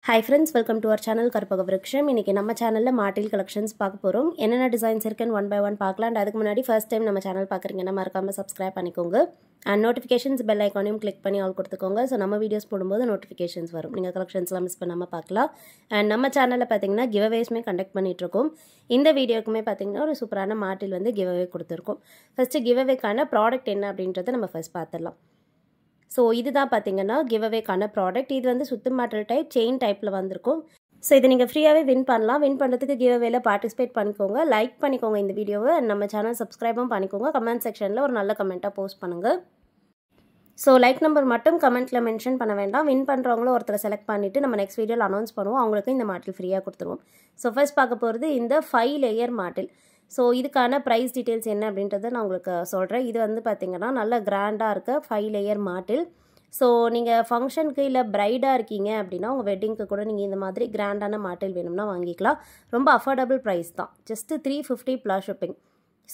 Hi friends, welcome to our channel Karpaga Vriksham. இன்னைக்கு நம்ம சேனல்ல மாட்டில் கலெக்ஷன்ஸ் பார்க்க போறோம். என்னென்ன டிசைன்ஸ் இருக்குன்னு ஒன் பை ஒன் பார்க்கலாம். and அதுக்கு முன்னாடி ஃபர்ஸ்ட் டைம் நம்ம சேனல் பார்க்குறீங்கன்னா மறக்காம சப்ஸ்கிரைப் பண்ணிக்கோங்க. and notifications bell ஐகானையும் click பண்ணி ஆல் கொடுத்துக்கோங்க. ஸோ நம்ம வீடியோஸ் போடும்போது நோட்டிஃபிகேஷன்ஸ் வரும். நீங்கள் கலெக்ஷன்ஸ்லாம் மிஸ் பண்ணாமல் பார்க்கலாம். அண்ட் நம்ம சேனலில் பார்த்தீங்கன்னா கிவ்அவேஸ்மே கண்டக்ட் பண்ணிட்டு இருக்கோம். இந்த வீடியோக்குமே பார்த்தீங்கன்னா ஒரு சூப்பரான மாட்டில் வந்து கிவ்அவே கொடுத்துருக்கோம். ஃபர்ஸ்ட் கிவ்அவேக்கான ப்ராடக்ட் என்ன அப்படின்றத நம்ம ஃபர்ஸ்ட் பார்த்துடலாம். ஸோ இதுதான் பார்த்தீங்கன்னா கிவ்அவேக்கான ப்ராடக்ட். இது வந்து சுத்து மாட்டல் டைப் செயின் டைப்பில் வந்திருக்கும். ஸோ இதை நீங்கள் ஃப்ரீயாகவே வின் பண்ணலாம். வின் பண்ணுறதுக்கு கிவ்அவேல பார்ட்டிசிபேட் பண்ணிக்கோங்க, லைக் பண்ணிக்கோங்க இந்த வீடியோவை, நம்ம சேனல் சப்ஸ்கிரைபும் பண்ணிக்கோங்க. கமெண்ட் செக்ஷனில் ஒரு நல்ல கமெண்ட்டாக போஸ்ட் பண்ணுங்கள். ஸோ லைக் நம்பர் மட்டும் கமெண்ட்டில் மென்ஷன் பண்ண வேண்டாம். வின் பண்ணுறவங்களும் ஒருத்தரை செலக்ட் பண்ணிவிட்டு நம்ம நெக்ஸ்ட் வீடியோவில் அனௌன்ஸ் பண்ணுவோம். அவங்களுக்கு இந்த மாட்டில் ஃப்ரீயாக கொடுத்துருவோம். ஸோ ஃபர்ஸ்ட் பார்க்க போகிறது இந்த 5 லேயர் மாட்டில். ஸோ இதுக்கான ப்ரைஸ் டீட்டெயில்ஸ் என்ன அப்படின்றத நான் உங்களுக்கு சொல்கிறேன். இது வந்து பார்த்திங்கன்னா நல்ல கிராண்டாக இருக்க 5 லேயர் மாட்டில். ஸோ நீங்கள் ஃபங்க்ஷனுக்கு இல்லை ப்ரைடாக இருக்கீங்க அப்படின்னா உங்கள் வெட்டிங்க்கு கூட நீங்கள் இந்த மாதிரி கிராண்டான மாட்டில் வேணும்னா வாங்கிக்கலாம். ரொம்ப அஃபோர்டபுள் ப்ரைஸ் தான், ஜஸ்ட்டு 350 ப்ளஸ் ஷிப்பிங்.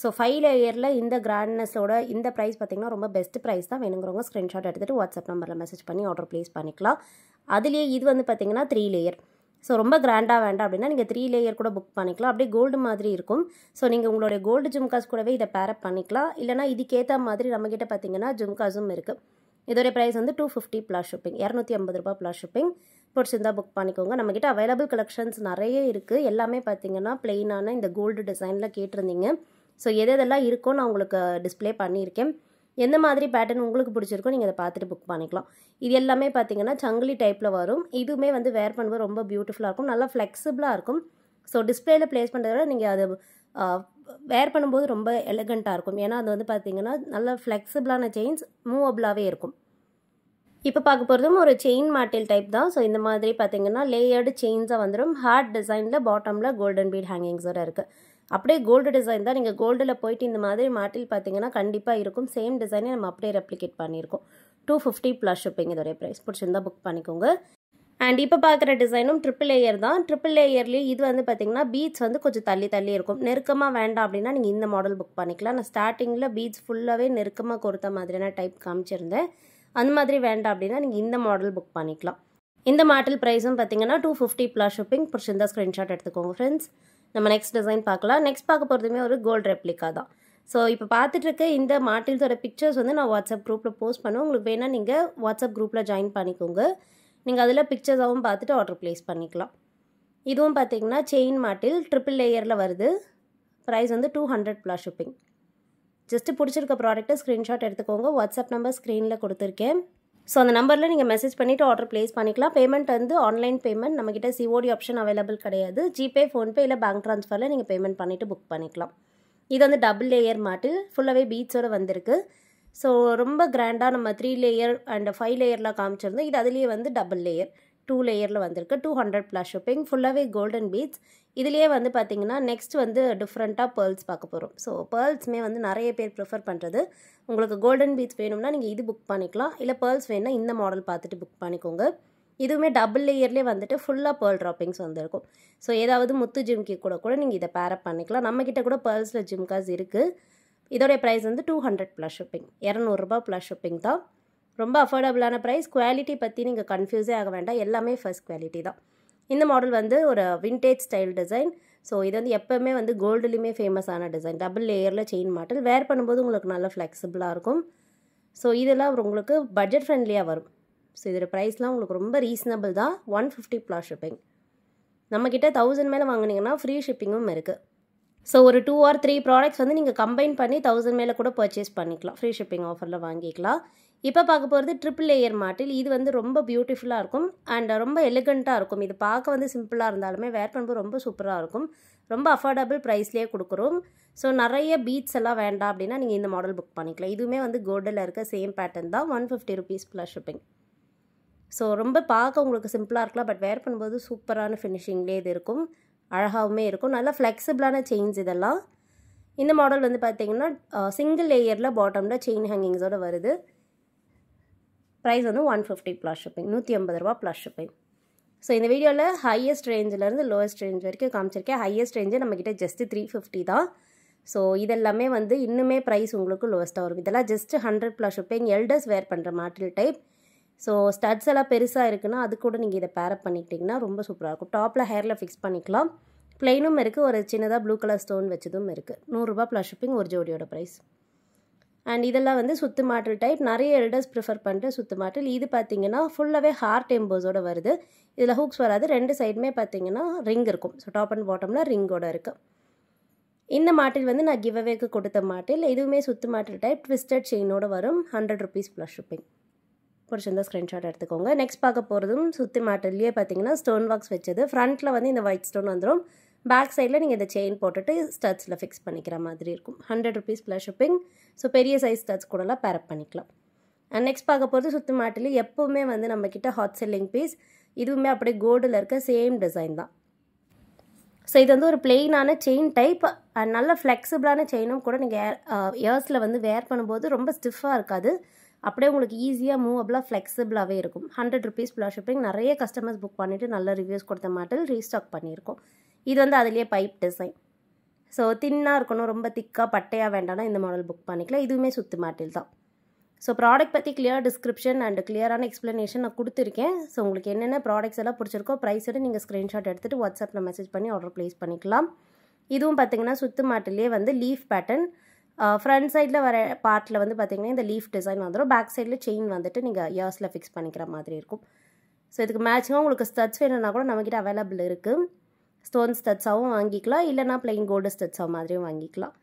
ஸோ 5 லேயரில் இந்த கிராண்ட்னஸோட இந்த ப்ரைஸ் பார்த்திங்கன்னா ரொம்ப பெஸ்ட் ப்ரைஸ் தான். வேணுங்கிறவங்க ஸ்க்ரீன்ஷாட் எடுத்துகிட்டு வாட்ஸ்அப் நம்பரில் மெசேஜ் பண்ணி ஆர்டர் ப்ளேஸ் பண்ணிக்கலாம். அதுலேயே இது வந்து பார்த்திங்கன்னா 3 லேயர். ஸோ ரொம்ப கிராண்டாக வேண்டாம் அப்படின்னா நீங்கள் 3 லேயர் கூட புக் பண்ணிக்கலாம். அப்படியே கோல்டு மாதிரி இருக்கும். ஸோ நீங்கள் உங்களுடைய கோல்டு ஜும்காஸ் கூடவே இதை பேரப் பண்ணிக்கலாம். இல்லைனா இதுக்கேற்ற மாதிரி நம்மக்கிட்ட பார்த்தீங்கன்னா ஜும்காஸும் இருக்குது. இதோடைய ப்ரைஸ் வந்து 250 ப்ளஸ் ஷிப்பிங், 250 ரூபா ப்ளஸ் ஷிப்பிங். பிடிச்சிருந்தா புக் பண்ணிக்கோங்க. நம்மக்கிட்ட அவைலபிள் கலெக்ஷன்ஸ் நிறைய இருக்குது. எல்லாமே பார்த்தீங்கன்னா பிளெயினான இந்த கோல்டு டிசைனில் கேட்டிருந்தீங்க. ஸோ எதெல்லாம் இருக்கோ நான் உங்களுக்கு டிஸ்பிளே பண்ணியிருக்கேன். எந்த மாதிரி பேட்டர்ன் உங்களுக்கு பிடிச்சிருக்கோ நீங்கள் அதை பார்த்துட்டு புக் பண்ணிக்கலாம். இது எல்லாமே பார்த்தீங்கன்னா சங்கிலி டைப்பில் வரும். இதுவுமே வந்து வேர் பண்ணும்போது ரொம்ப பியூட்டிஃபுல்லாக இருக்கும், நல்லா ஃப்ளெக்சிபிளாக இருக்கும். ஸோ டிஸ்பிளேயில் ப்ளேஸ் பண்ணுறத விட நீங்கள் அதை வேர் பண்ணும்போது ரொம்ப எலகண்ட்டாக இருக்கும். ஏன்னா அது வந்து பார்த்தீங்கன்னா நல்ல ஃப்ளெக்சிபிளான செயின்ஸ், மூவபிளாகவே இருக்கும். இப்போ பார்க்க போகிறதும் ஒரு செயின் மாட்டில் டைப் தான். ஸோ இந்த மாதிரி பார்த்தீங்கன்னா லேயர்டு செயின்ஸாக வந்துடும். ஹார்ட் டிசைனில் பாட்டமில் கோல்டன் பீட் ஹேங்கிங்ஸோட இருக்குது. அப்படியே கோல்டு டிசைன் தான். நீங்கள் கோல்டில் போயிட்டு இந்த மாதிரி மாட்டில் பார்த்தீங்கன்னா கண்டிப்பாக இருக்கும். சேம் டிசைனே நம்ம அப்படியே ரெப்ளிகேட் பண்ணியிருக்கோம். 250 ப்ளஸ் ஷிப்பிங் இதோடைய ப்ரைஸ். பிடிச்சிருந்தா புக் பண்ணிக்கோங்க. அண்ட் இப்போ பார்க்குற டிசைனும் ட்ரிபிள் லேயர் தான். ட்ரிபிள் லேயர்லேயே இது வந்து பார்த்தீங்கன்னா பீட்ஸ் வந்து கொஞ்சம் தள்ளி தள்ளி இருக்கும். நெருக்கமாக வேண்டாம் அப்படின்னா நீங்கள் இந்த மாடல் புக் பண்ணிக்கலாம். நான் ஸ்டார்டிங்கில் பீட்ஸ் ஃபுல்லாகவே நெருக்கமாக கொடுத்த மாதிரியான டைப் காமிச்சிருந்தேன். அந்த மாதிரி வேண்டாம் அப்படின்னா நீங்கள் இந்த மாடல் புக் பண்ணிக்கலாம். இந்த மாடல் ப்ரைஸும் பார்த்தீங்கன்னா 250 ப்ளஸ் ஷிப்பிங். பிடிச்சிருந்தா ஸ்க்ரீன்ஷாட் எடுத்துக்கோங்க ஃப்ரெண்ட்ஸ். நம்ம நெக்ஸ்ட் டிசைன் பார்க்கலாம். நெக்ஸ்ட் பார்க்க போகிறதுமே ஒரு கோல்டு ரெப்ளிகா தான். ஸோ இப்போ பார்த்துட்டு இருக்க இந்த மாட்டில்ஸோட பிக்சர்ஸ் வந்து நான் வாட்ஸ்அப் குரூப்பில் போஸ்ட் பண்ணுவேன். உங்களுக்கு வேணால் நீங்கள் வாட்ஸ்அப் குரூப்பில் ஜாயின் பண்ணிக்கோங்க. நீங்கள் அதில் பிக்சர்ஸாகவும் பார்த்துட்டு ஆர்டர் ப்ளேஸ் பண்ணிக்கலாம். இதுவும் பார்த்தீங்கன்னா செயின் மாட்டில் ட்ரிபிள் லேயரில் வருது. ப்ரைஸ் வந்து 200 ப்ளஸ் ஷிப்பிங். ஜஸ்ட்டு பிடிச்சிருக்க ப்ராடக்ட்டை ஸ்க்ரீன்ஷாட் எடுத்துக்கோங்க. வாட்ஸ்அப் நம்பர் ஸ்க்ரீனில் கொடுத்துருக்கேன். ஸோ அந்த நம்பரில் நீங்கள் மெசேஜ் பண்ணிவிட்டு ஆர்டர் ப்ளேஸ் பண்ணிக்கலாம். பேமெண்ட் வந்து ஆன்லைன் பேமெண்ட், நம்மக்கிட்ட சிஓடி ஆப்ஷன் அவைலபிள் கிடையாது. ஜிபே, ஃபோன்பே இல்லை பேங்க் ட்ரான்ஸ்ஃபரில் நீங்கள் பேமெண்ட் பண்ணிவிட்டு புக் பண்ணிக்கலாம். இது வந்து டபுள் லேயர் மாட்டில் ஃபுல்லாகவே பீட்ஸோடு வந்திருக்கு. ஸோ ரொம்ப கிராண்டாக நம்ம 3 லேயர் அண்ட் 5 லேயரில் காமிச்சிருந்தோம். இது அதுலேயே வந்து டபுள் லேயர் 2 லேயரில் வந்திருக்கு. 200 ப்ளஸ் ஷிப்பிங். ஃபுல்லாகவே கோல்டன் பீட்ஸ். இதுலேயே வந்து பார்த்திங்கன்னா நெக்ஸ்ட் வந்து டிஃப்ரெண்ட்டாக பேர்ல்ஸ் பார்க்க போகிறோம். ஸோ பேர்ல்ஸுமே வந்து நிறைய பேர் ப்ரிஃபர் பண்ணுறது. உங்களுக்கு கோல்டன் பீட்ஸ் வேணும்னா நீங்கள் இது புக் பண்ணிக்கலாம். இல்லை பேர்ல்ஸ் வேணும்னா இந்த மாடல் பார்த்துட்டு புக் பண்ணிக்கோங்க. இதுவுமே டபுள் லேயர்லேயே வந்துட்டு ஃபுல்லாக பேர்ல் ட்ராப்பிங்ஸ் வந்திருக்கும். ஸோ ஏதாவது முத்து ஜிம்கி கூட நீங்கள் இதை பேரப் பண்ணிக்கலாம். நம்மக்கிட்ட கூட பேர்ல்ஸில் ஜிம்காஸ் இருக்குது. இதோடைய ப்ரைஸ் வந்து 200 ப்ளஸ் ஷிப்பிங், 200 ரூபா ப்ளஸ் ஷிப்பிங் தான். ரொம்ப அஃபோர்டபுளான ப்ரைஸ். குவாலிட்டி பற்றி நீங்கள் கன்ஃபியூஸே ஆக வேண்டாம், எல்லாமே ஃபர்ஸ்ட் குவாலிட்டி தான். இந்த மாடல் வந்து ஒரு விண்டேஜ் ஸ்டைல் டிசைன். ஸோ இது வந்து எப்போவுமே வந்து கோல்டுலேயுமே ஃபேமஸான டிசைன். டபுள் லேயரில் செயின் மாடல். வேர் பண்ணும்போது உங்களுக்கு நல்லா ஃப்ளெக்சிபிளாக இருக்கும். ஸோ இதெல்லாம் உங்களுக்கு பட்ஜெட் ஃப்ரெண்ட்லியாக வரும். ஸோ இதோட ப்ரைஸ்லாம் உங்களுக்கு ரொம்ப ரீசனபிள் தான். 150 ப்ளஸ் ஷிப்பிங். நம்மக்கிட்ட 1000 மேலே வாங்கினீங்கன்னா ஃப்ரீ ஷிப்பிங்கும் இருக்குது. ஸோ ஒரு 2 or 3 ப்ராடக்ட்ஸ் வந்து நீங்கள் கம்பைன் பண்ணி 1000 மேலே கூட பர்ச்சேஸ் பண்ணிக்கலாம். ஃப்ரீ ஷிப்பிங் ஆஃபரில் வாங்கிக்கலாம். இப்போ பார்க்க போகிறது ட்ரிபிள் லேயர் மாட்டில். இது வந்து ரொம்ப பியூட்டிஃபுல்லாக இருக்கும் அண்ட் ரொம்ப எலிகண்ட்டாக இருக்கும். இது பார்க்க வந்து சிம்பிளாக இருந்தாலுமே வேர் பண்ணும்போது ரொம்ப சூப்பராக இருக்கும். ரொம்ப அஃபோர்டபுள் ப்ரைஸ்லேயே கொடுக்குறோம். ஸோ நிறைய பீட்ஸ் எல்லாம் வேண்டாம் அப்படின்னா நீங்கள் இந்த மாடல் புக் பண்ணிக்கலாம். இதுவுமே வந்து கோல்டில் இருக்க சேம் பேட்டர்ன் தான். 150 ருபீஸ் ப்ளஸ் ஷிப்பிங். ஸோ ரொம்ப பார்க்க உங்களுக்கு சிம்பிளாக இருக்கலாம், பட் வேர் பண்ணும்போது சூப்பரான ஃபினிஷிங்லேயே இது இருக்கும். அழகாகவுமே இருக்கும். நல்லா ஃப்ளெக்சிபிளான செயின்ஸ் இதெல்லாம். இந்த மாடல் வந்து பார்த்தீங்கன்னா சிங்கிள் லேயரில் பாட்டமில் செயின் ஹேங்கிங்ஸோடு வருது. ப்ரைஸ் வந்து 150 ப்ளஸ் ஷிப்பிங், 150 ரூபா ப்ளஸ் ஷிப்பிங். ஸோ இந்த வீடியோவில் ஹையஸ்ட் ரேஞ்சிலேருந்து லோவஸ்ட் ரேஞ்ச் வரைக்கும் காமிச்சிருக்கேன். ஹையஸ்ட் ரேஞ்சு நம்மக்கிட்ட ஜஸ்ட்டு 350 தான். ஸோ இதெல்லாமே வந்து இன்னுமே ப்ரைஸ் உங்களுக்கு லோவஸ்ட்டாக வரும். இதெல்லாம் ஜஸ்ட்டு 100 ப்ளஸ் ஷிப்பிங். எல்டர்ஸ் வேர் பண்ணுற மாட்டில் டைப். ஸோ ஸ்டட்ஸ் எல்லாம் பெருசாக இருக்குன்னா அது கூட நீங்கள் இதை பேரப் பண்ணிக்கிட்டிங்கன்னா ரொம்ப சூப்பராக இருக்கும். டாப்பில் ஹேரில் ஃபிக்ஸ் பண்ணிக்கலாம். ப்ளைனும் இருக்குது, ஒரு சின்னதாக ப்ளூ கலர் ஸ்டோன் வச்சதும் இருக்குது. 100 ரூபா ப்ளஸ் ஷிப்பிங் ஒரு ஜோடியோட ப்ரைஸ். அண்ட் இதெல்லாம் வந்து சுத்து மாட்டில் டைப். நிறைய எல்டர்ஸ் ப்ரிஃபர் பண்ணிட்டு சுத்து மாட்டில். இது பார்த்தீங்கன்னா ஃபுல்லாகவே ஹார்ட் எம்போஸோட வருது. இதில் ஹூக்ஸ் வராது, 2 சைடுமே பார்த்தீங்கன்னா ரிங் இருக்கும். ஸோ டாப் அண்ட் பாட்டமில் ரிங்கோட இருக்குது. இந்த மாட்டில் வந்து நான் கிவ் அவேக்கு கொடுத்த மாட்டில். இதுவுமே சுத்து மாட்டில் டைப், ட்விஸ்டட் செயினோட வரும். 100 ருபீஸ் ப்ளஸ் ஷிப்பிங். பிடிச்சிருந்தா ஸ்க்ரீன்ஷாட் எடுத்துக்கோங்க. நெக்ஸ்ட் பார்க்க போகிறதும் சுத்தி மாட்டிலேயே பார்த்தீங்கன்னா ஸ்டோன் வாக்ஸ் வச்சது. ஃப்ரண்ட்டில் வந்து இந்த ஒயிட் ஸ்டோன் வந்துடும். பேக் சைடில் நீங்கள் இந்த செயின் போட்டுட்டு ஸ்டட்ஸில் ஃபிக்ஸ் பண்ணிக்கிற மாதிரி இருக்கும். 100 ருபீஸ் ப்ளஸ் ஷிப்பிங். ஸோ பெரிய சைஸ் ஸ்டட்ஸ் கூடலாம் பேரப் பண்ணிக்கலாம். அண்ட் நெக்ஸ்ட் பார்க்க போகிறது சுத்து மாட்டில் எப்போவுமே வந்து நம்மக்கிட்ட ஹாட் செல்லிங் பீஸ். இதுவுமே அப்படியே கோல்டில் இருக்க சேம் டிசைன் தான். ஸோ இது வந்து ஒரு பிளெயினான செயின் டைப் அண்ட் நல்ல ஃப்ளெக்சிபிளான செயினும் கூட. நீங்கள் இயர்ஸில் வந்து வேர் பண்ணும்போது ரொம்ப ஸ்டிஃபாக இருக்காது, அப்படியே உங்களுக்கு ஈஸியாக மூவபிளாக ஃப்ளெக்சிபிளாகவே இருக்கும். 100 ருபீஸ் ப்ளஸ் ஷிப்பிங். நிறைய கஸ்டமர்ஸ் புக் பண்ணிவிட்டு நல்ல ரிவ்யூஸ் கொடுத்த மாட்டில் ரீஸ்டாக் பண்ணியிருக்கோம். இது வந்து அதுலேயே பைப் டிசைன். ஸோ தின்னாக இருக்கணும், ரொம்ப திக்காக பட்டையாக வேண்டாம்னா இந்த மாடல் புக் பண்ணிக்கலாம். இதுவுமே சுத்து மாட்டில் தான். ஸோ ப்ராடக்ட் பற்றி கிளியர் டிஸ்கிரிப்ஷன் அண்ட் கிளியரான எக்ஸ்ப்ளனேஷன் நான் கொடுத்துருக்கேன். ஸோ உங்களுக்கு என்னென்ன ப்ராடக்ட்ஸ் எல்லாம் பிடிச்சிருக்கோ ப்ரைஸோட நீங்கள் ஸ்க்ரீன்ஷாட் எடுத்துகிட்டு வாட்ஸ்அப்பில் மெசேஜ் பண்ணி ஆர்டர் ப்ளேஸ் பண்ணிக்கலாம். இதுவும் பார்த்தீங்கன்னா சுத்து மாட்டிலே வந்து லீஃப் பேட்டர்ன். ஃப்ரண்ட் சைடில் வர பார்ட்டில் வந்து பார்த்தீங்கன்னா இந்த லீஃப் டிசைன் வந்துடும். பேக் சைடில் செயின் வந்துட்டு நீங்கள் இயர்ஸில் ஃபிக்ஸ் பண்ணிக்கிற மாதிரி இருக்கும். ஸோ இதுக்கு மேட்சிங்காக உங்களுக்கு ஸ்டட்ஸ் வேணும்னா கூட நம்மக்கிட்ட அவைலபிள் இருக்குது. ஸ்டோன் ஸ்டட்ஸாகவும் வாங்கிக்கலாம், இல்லைனா பிளைன் கோல்டு ஸ்டட்ஸாக மாதிரியும் வாங்கிக்கலாம்.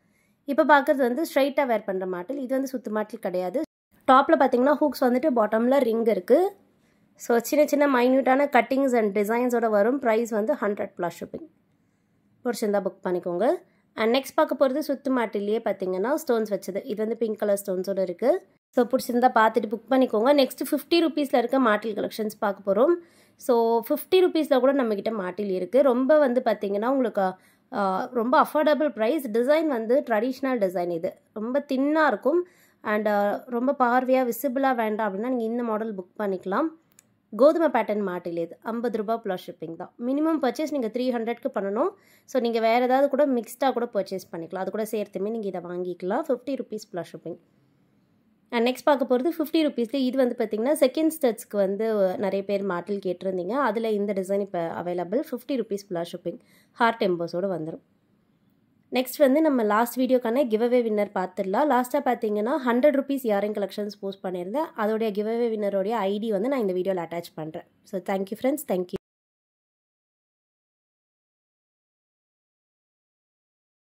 இப்போ பார்க்குறது வந்து ஸ்ட்ரைட்டாக வேர் பண்ணுற மாட்டில். இது வந்து சுத்து மாட்டில் கிடையாது. டாப்பில் பார்த்தீங்கன்னா ஹூக்ஸ் வந்துட்டு பாட்டமில் ரிங் இருக்குது. ஸோ சின்ன சின்ன மைன்யூட்டான கட்டிங்ஸ் அண்ட் டிசைன்ஸோட வரும். ப்ரைஸ் வந்து 100 ப்ளஸ் ஷிப்பிங். பிடிச்சிருந்தா புக் பண்ணிக்கோங்க. அண்ட் நெக்ஸ்ட் பார்க்க போகிறது சுத்து மாட்டிலேயே பார்த்தீங்கன்னா ஸ்டோன்ஸ் வச்சது. இது வந்து பிங்க் கலர் ஸ்டோன்ஸோடு இருக்குது. ஸோ பிடிச்சிருந்தா பார்த்துட்டு புக் பண்ணிக்கோங்க. நெக்ஸ்ட் 50 ருபீஸில் இருக்க மாட்டில் கலெக்ஷன்ஸ் பார்க்க போகிறோம். ஸோ 50 ருபீஸில் கூட நம்மக்கிட்ட மாட்டில் இருக்குது. ரொம்ப வந்து பார்த்திங்கன்னா உங்களுக்கு ரொம்ப அஃபோர்டபுள் ப்ரைஸ். டிசைன் வந்து ட்ரெடிஷ்னல் டிசைன். இது ரொம்ப தின்னாக இருக்கும் அண்ட் ரொம்ப பார்வையாக விசிபிளாக வேண்டாம் அப்படின்னா நீங்கள் இந்த மாடல் புக் பண்ணிக்கலாம். கோதுமை பேட்டர்ன் மாட்டில் இது 50 ரூபா ப்ளஸ் ஷிப்பிங் தான். மினிமம் பர்ச்சேஸ் நீங்கள் 300க்கு பண்ணணும். ஸோ நீங்கள் வேறு ஏதாவது கூட மிக்ஸ்டாக கூட பர்ச்சேஸ் பண்ணிக்கலாம். அது கூட சேர்த்துமே நீங்கள் இதை வாங்கிக்கலாம். 50 rupees plus shipping. And next பார்க்க போகிறது 50 ருபீஸில். இது வந்து பார்த்திங்கன்னா செகண்ட் ஸ்டட்ஸ்க்கு வந்து நிறைய பேர் மாட்டில் கேட்டிருந்தீங்க. அதில் இந்த டிசைன் இப்போ available. 50 rupees plus shipping. Hard எம்போஸோடு வந்துடும். நெக்ஸ்ட் வந்து நம்ம லாஸ்ட் வீடியோக்கான கிவ் அவே வின்னர் பார்த்துடலாம். லாஸ்ட்டாக பார்த்தீங்கன்னா 100 ருபீஸ் இயரிங் கலெக்ஷன்ஸ் போஸ்ட் பண்ணியிருந்தேன். அதோடைய கிவ் அவே வின்னரோடைய ஐடி வந்து நான் இந்த வீடியோவில் அட்டாச் பண்ணுறேன். So thank you friends, thank you.